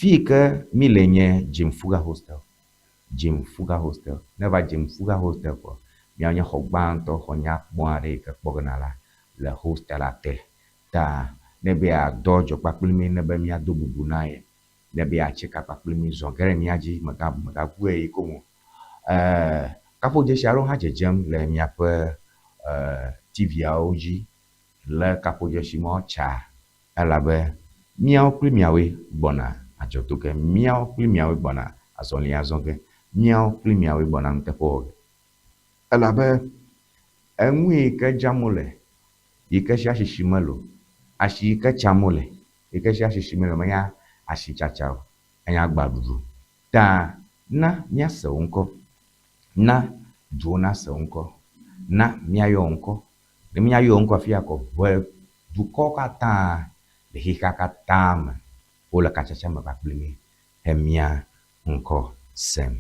Fi ke mi le nye Jim Fuga Hostel. Jim Fuga Hostel. Ne va Jim Fuga Hostel ko. Mia nye xɔ gbãtɔ, xɔ nyakpɔ aɖe yi ke kpɔgena la le hostela te. Ta ne be yeadɔ dzo kpakpli mi, ne be miado bubu na ye, ne be yeatsi ka kpakpli mi zɔ ge ɖe mia dzi, megabu yi kom o. Kaƒodzesi aɖewo hã dzedzem le miaƒe TV-awo dzi le kaƒodzesi mawo tsa elabe miawo kpli miawoe gbɔna adzɔtɔge, miawo kpli miawoe gbɔna azɔli azɔ ge, miawo kpli miawoe gbɔna nuteƒe wɔ ge. Elabe enu yi ke dzram wole, yi ke sia sisi melo, asi yi ke tsam wole, yi ke sia sisi mele menya asitsatsa o, enya agbaɖuɖu. Ta na míase wo ŋkɔ, na duwo nase wo ŋkɔ, na míayɔ wo ŋkɔ. Ne míayɔ wo ŋkɔ afi ya kɔ, vɔe dukɔwo katã le xexea katã me wole katsatsa me kpakpli mi he mía ŋkɔ sem.